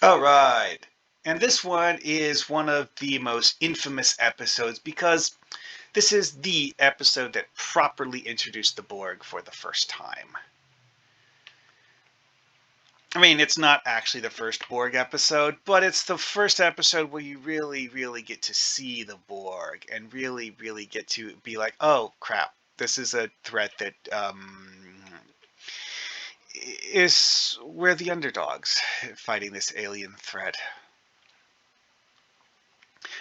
All right. And this one is one of the most infamous episodes because this is the episode that properly introduced the Borg for the first time. I mean, it's not actually the first Borg episode, but it's the first episode where you really get to see the Borg and really get to be like, oh crap, this is a threat that is we're the underdogs fighting this alien threat.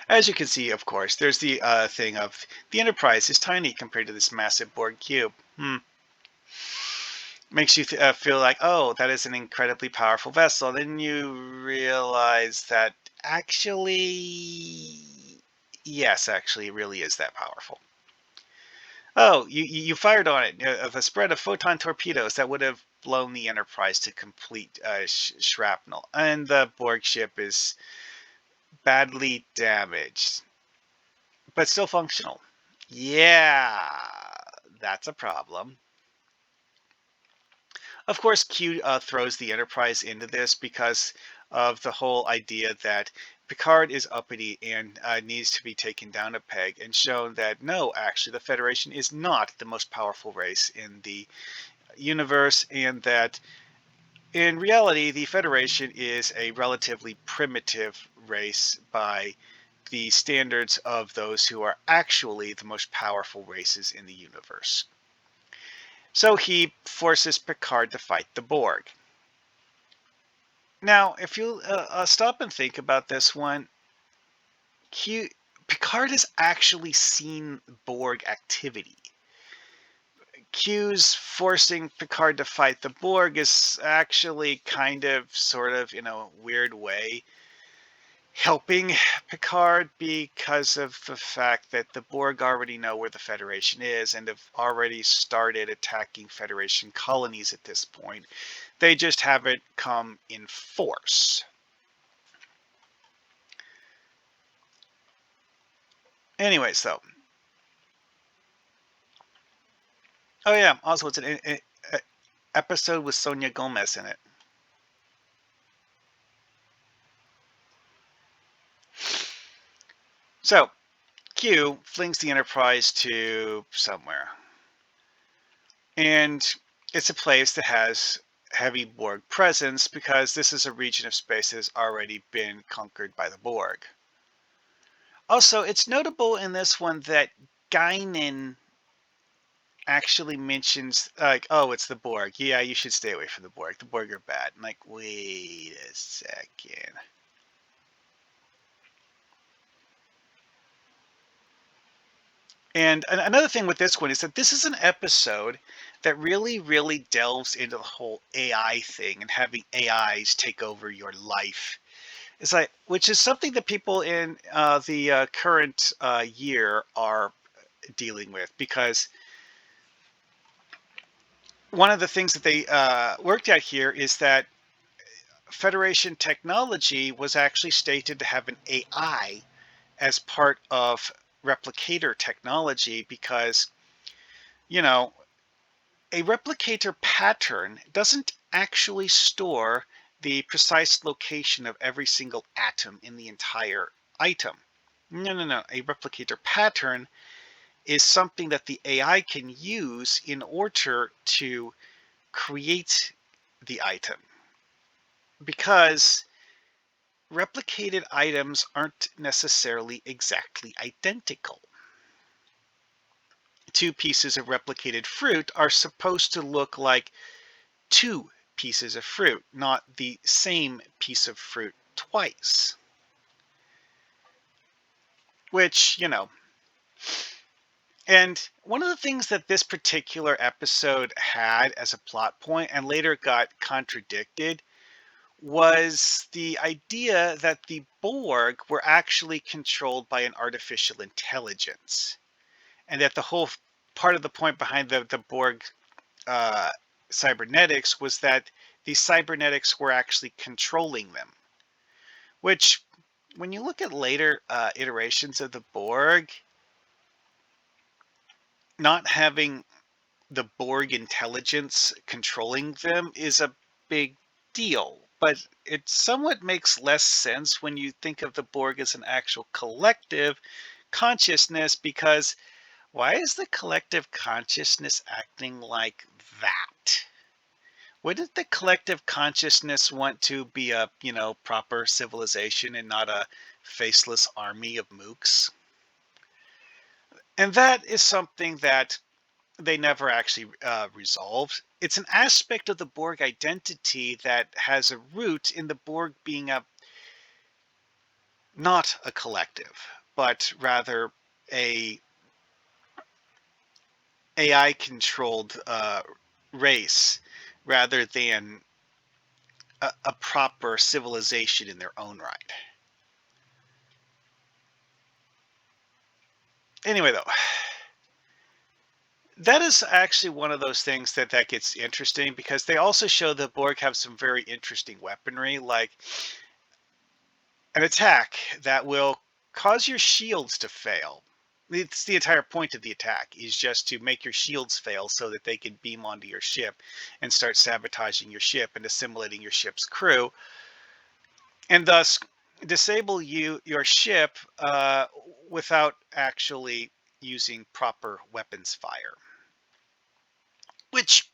As you can see, of course, there's the thing of the Enterprise is tiny compared to this massive Borg cube. Makes you feel like, oh, that is an incredibly powerful vessel. Then you realize that actually, yes, actually, it really is that powerful. Oh, you fired on it of a spread of photon torpedoes that would have blown the Enterprise to complete shrapnel, and the Borg ship is badly damaged, but still functional. Yeah, that's a problem. Of course, Q throws the Enterprise into this because of the whole idea that Picard is uppity and needs to be taken down a peg, and shown that no, actually, the Federation is not the most powerful race in the universe, and that in reality, the Federation is a relatively primitive race by the standards of those who are actually the most powerful races in the universe. So he forces Picard to fight the Borg. Now, if you stop and think about this one, Picard has actually seen Borg activity. Q's forcing Picard to fight the Borg is actually kind of, sort of, in a weird way, helping Picard because of the fact that the Borg already know where the Federation is and have already started attacking Federation colonies at this point. They just haven't come in force. Anyways, though. Oh yeah, also it's an episode with Sonia Gomez in it. So, Q flings the Enterprise to somewhere. And it's a place that has heavy Borg presence because this is a region of space that has already been conquered by the Borg. Also, it's notable in this one that Guinan actually mentions, like, oh, it's the Borg. Yeah, you should stay away from the Borg. The Borg are bad. I'm like, wait a second. And another thing with this one is that this is an episode that really delves into the whole AI thing and having AIs take over your life. It's like, which is something that people in the current year are dealing with, because one of the things that they worked out here is that Federation technology was actually stated to have an AI as part of replicator technology because, you know, a replicator pattern doesn't actually store the precise location of every single atom in the entire item. No. A replicator pattern is something that the AI can use in order to create the item. Because replicated items aren't necessarily exactly identical. Two pieces of replicated fruit are supposed to look like two pieces of fruit, not the same piece of fruit twice. Which, and one of the things that this particular episode had as a plot point and later got contradicted was the idea that the Borg were actually controlled by an artificial intelligence. And that the whole part of the point behind the Borg uh, cybernetics was that these cybernetics were actually controlling them. Which, when you look at later iterations of the Borg, not having the Borg intelligence controlling them is a big deal. but it somewhat makes less sense when you think of the Borg as an actual collective consciousness, because why is the collective consciousness acting like that? Wouldn't the collective consciousness want to be a, proper civilization and not a faceless army of mooks? And that is something that they never actually resolved. It's an aspect of the Borg identity that has a root in the Borg being not a collective, but rather a AI controlled race rather than a proper civilization in their own right. Anyway, though, that is actually one of those things that gets interesting, because they also show the Borg have some very interesting weaponry, like an attack that will cause your shields to fail. It's the entire point of the attack, is just to make your shields fail so that they can beam onto your ship and start sabotaging your ship and assimilating your ship's crew, and thus disable your ship without actually using proper weapons fire. Which,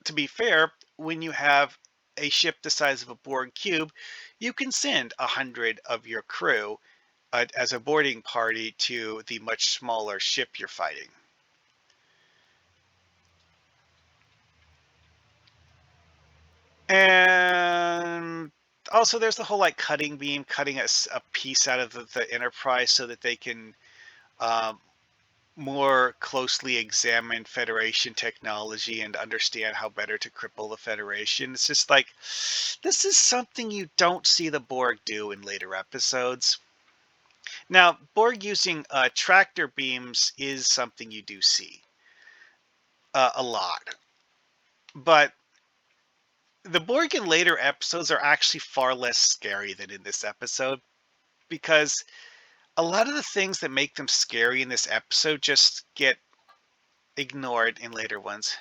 to be fair, when you have a ship the size of a Borg cube, you can send 100 of your crew as a boarding party to the much smaller ship you're fighting. And also, there's the whole like cutting beam, cutting a piece out of the Enterprise so that they can um, more closely examine Federation technology and understand how better to cripple the Federation. It's just like, this is something you don't see the Borg do in later episodes. Now, Borg using tractor beams is something you do see a lot. But the Borg in later episodes are actually far less scary than in this episode, because a lot of the things that make them scary in this episode just get ignored in later ones.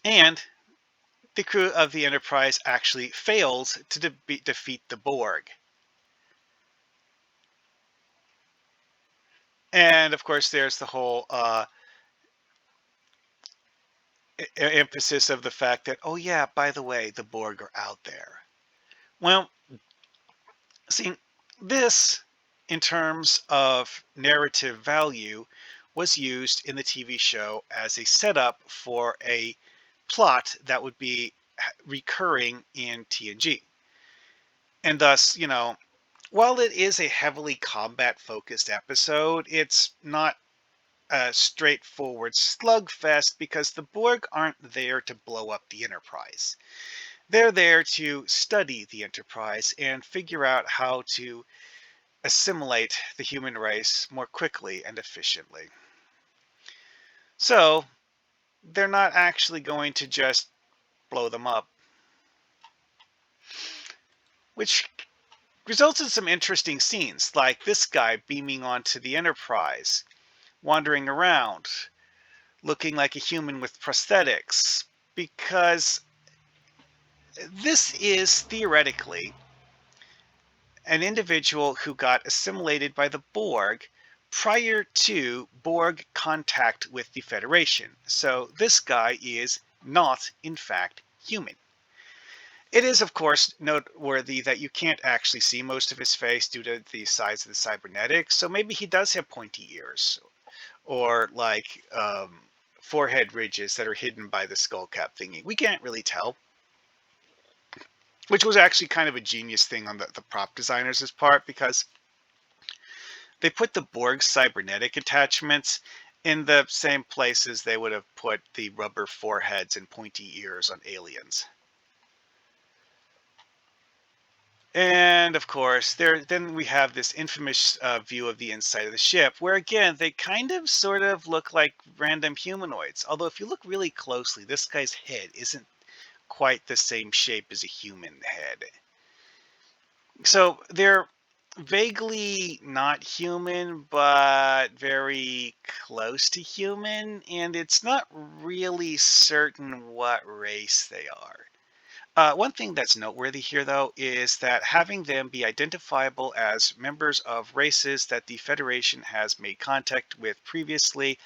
And the crew of the Enterprise actually fails to defeat the Borg. And of course, there's the whole emphasis of the fact that, oh yeah, by the way, the Borg are out there. Well, see, this, in terms of narrative value, was used in the TV show as a setup for a plot that would be recurring in TNG. And thus, while it is a heavily combat focused episode, it's not a straightforward slugfest, because the Borg aren't there to blow up the Enterprise. They're there to study the Enterprise and figure out how to assimilate the human race more quickly and efficiently. So, they're not actually going to just blow them up. Which results in some interesting scenes, like this guy beaming onto the Enterprise, wandering around, looking like a human with prosthetics, because this is theoretically an individual who got assimilated by the Borg prior to Borg contact with the Federation. So this guy is not, in fact, human. It is, of course, noteworthy that you can't actually see most of his face due to the size of the cybernetics, so maybe he does have pointy ears, or like forehead ridges that are hidden by the skull cap thingy. We can't really tell. Which was actually kind of a genius thing on the prop designers' part, because they put the Borg cybernetic attachments in the same places they would have put the rubber foreheads and pointy ears on aliens. And of course, then we have this infamous view of the inside of the ship, where again, they kind of sort of look like random humanoids. Although if you look really closely, this guy's head isn't quite the same shape as a human head. So they're vaguely not human, but very close to human, and it's not really certain what race they are. One thing that's noteworthy here, though, is that having them be identifiable as members of races that the Federation has made contact with previously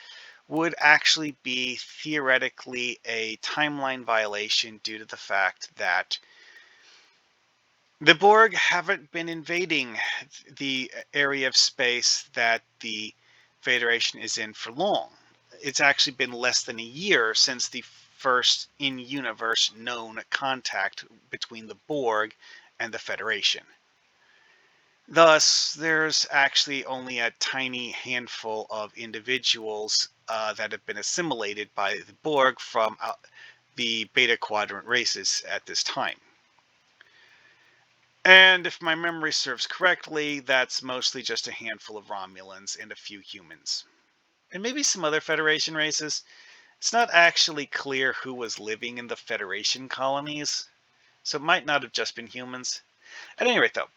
would actually be theoretically a timeline violation due to the fact that the Borg haven't been invading the area of space that the Federation is in for long. It's actually been less than a year since the first in-universe known contact between the Borg and the Federation. Thus, there's actually only a tiny handful of individuals that have been assimilated by the Borg from the Beta Quadrant races at this time. And if my memory serves correctly, that's mostly just a handful of Romulans and a few humans. And maybe some other Federation races. It's not actually clear who was living in the Federation colonies, so it might not have just been humans. At any rate, though,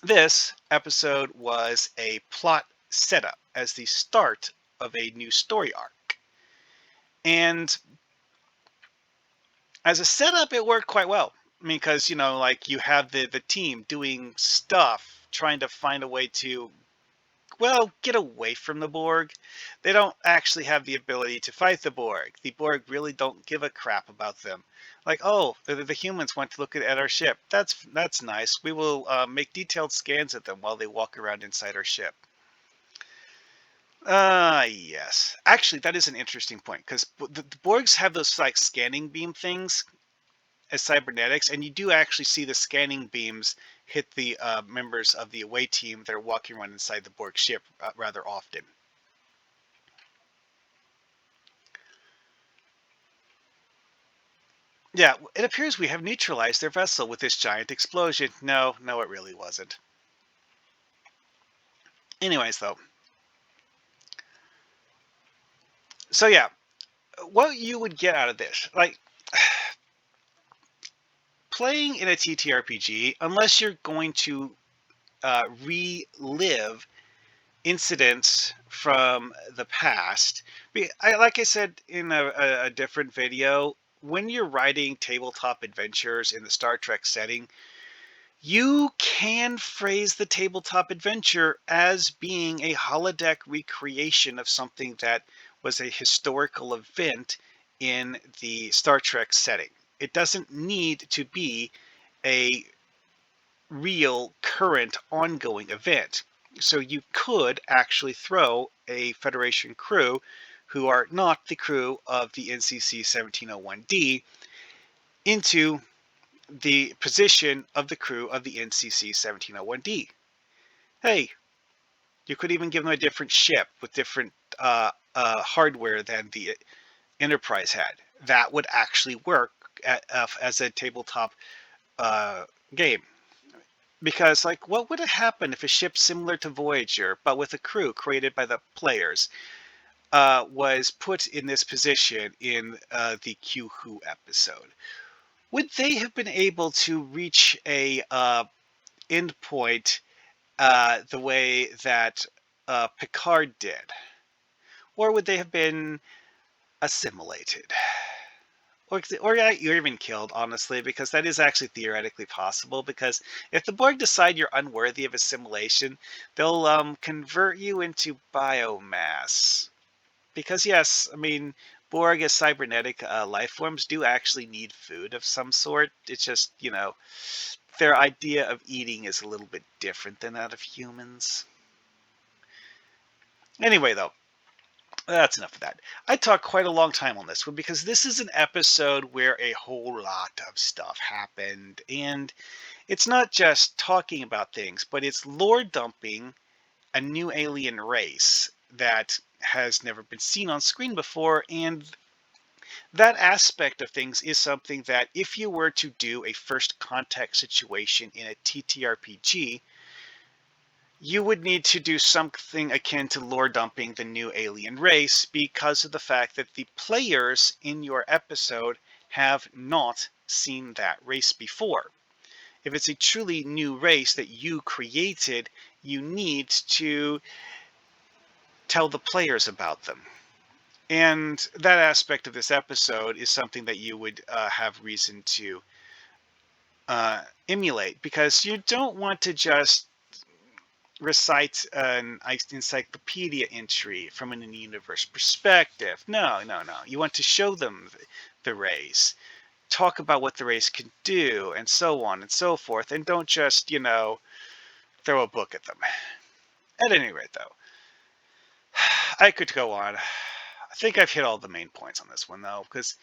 this episode was a plot setup as the start of a new story arc. And as a setup, it worked quite well. Because, like you have the team doing stuff, trying to find a way to, well, get away from the Borg. They don't actually have the ability to fight the Borg. The Borg really don't give a crap about them. Like, oh, the humans want to look at our ship. That's nice. We will make detailed scans of them while they walk around inside our ship. Yes. Actually, that is an interesting point, because the Borgs have those, like, scanning beam things as cybernetics, and you do actually see the scanning beams hit the members of the away team that are walking around inside the Borg ship rather often. Yeah, it appears we have neutralized their vessel with this giant explosion. No, it really wasn't. Anyways, though. So yeah, what you would get out of this, like, playing in a TTRPG, unless you're going to relive incidents from the past. Like I said in a different video, when you're writing tabletop adventures in the Star Trek setting, you can phrase the tabletop adventure as being a holodeck recreation of something that was a historical event in the Star Trek setting. It doesn't need to be a real, current, ongoing event. So you could actually throw a Federation crew who are not the crew of the NCC 1701D into the position of the crew of the NCC 1701D. Hey, you could even give them a different ship with different hardware than the Enterprise had. That would actually work as a tabletop game. Because, like, what would have happened if a ship similar to Voyager, but with a crew created by the players, was put in this position in the Q Who episode? Would they have been able to reach a endpoint the way that Picard did? Or would they have been assimilated? Or you're even killed, honestly, because that is actually theoretically possible. Because if the Borg decide you're unworthy of assimilation, they'll convert you into biomass. Because yes, I mean, Borg as cybernetic life forms do actually need food of some sort. It's just, their idea of eating is a little bit different than that of humans. Anyway, though, that's enough of that. I talked quite a long time on this one because this is an episode where a whole lot of stuff happened. And it's not just talking about things, but it's lore dumping a new alien race that has never been seen on screen before. And that aspect of things is something that if you were to do a first contact situation in a TTRPG, you would need to do something akin to lore dumping the new alien race because of the fact that the players in your episode have not seen that race before. If it's a truly new race that you created, you need to tell the players about them. And that aspect of this episode is something that you would have reason to emulate, because you don't want to just recite an encyclopedia entry from an in-universe perspective. No, no, no. You want to show them the race, talk about what the race can do, and so on and so forth, and don't just, throw a book at them. At any rate, though, I could go on. I think I've hit all the main points on this one, though, because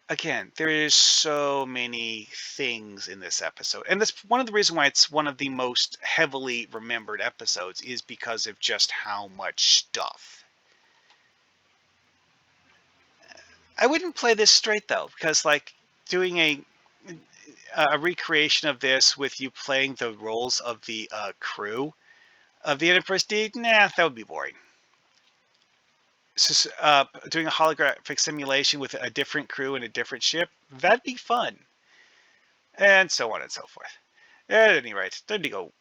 again, there is so many things in this episode, and that's one of the reasons why it's one of the most heavily remembered episodes, is because of just how much stuff. I wouldn't play this straight though, because like doing a recreation of this with you playing the roles of the crew of the Enterprise D, nah, that would be boring. So, doing a holographic simulation with a different crew and a different ship, that'd be fun. And so on and so forth. At any rate, time to go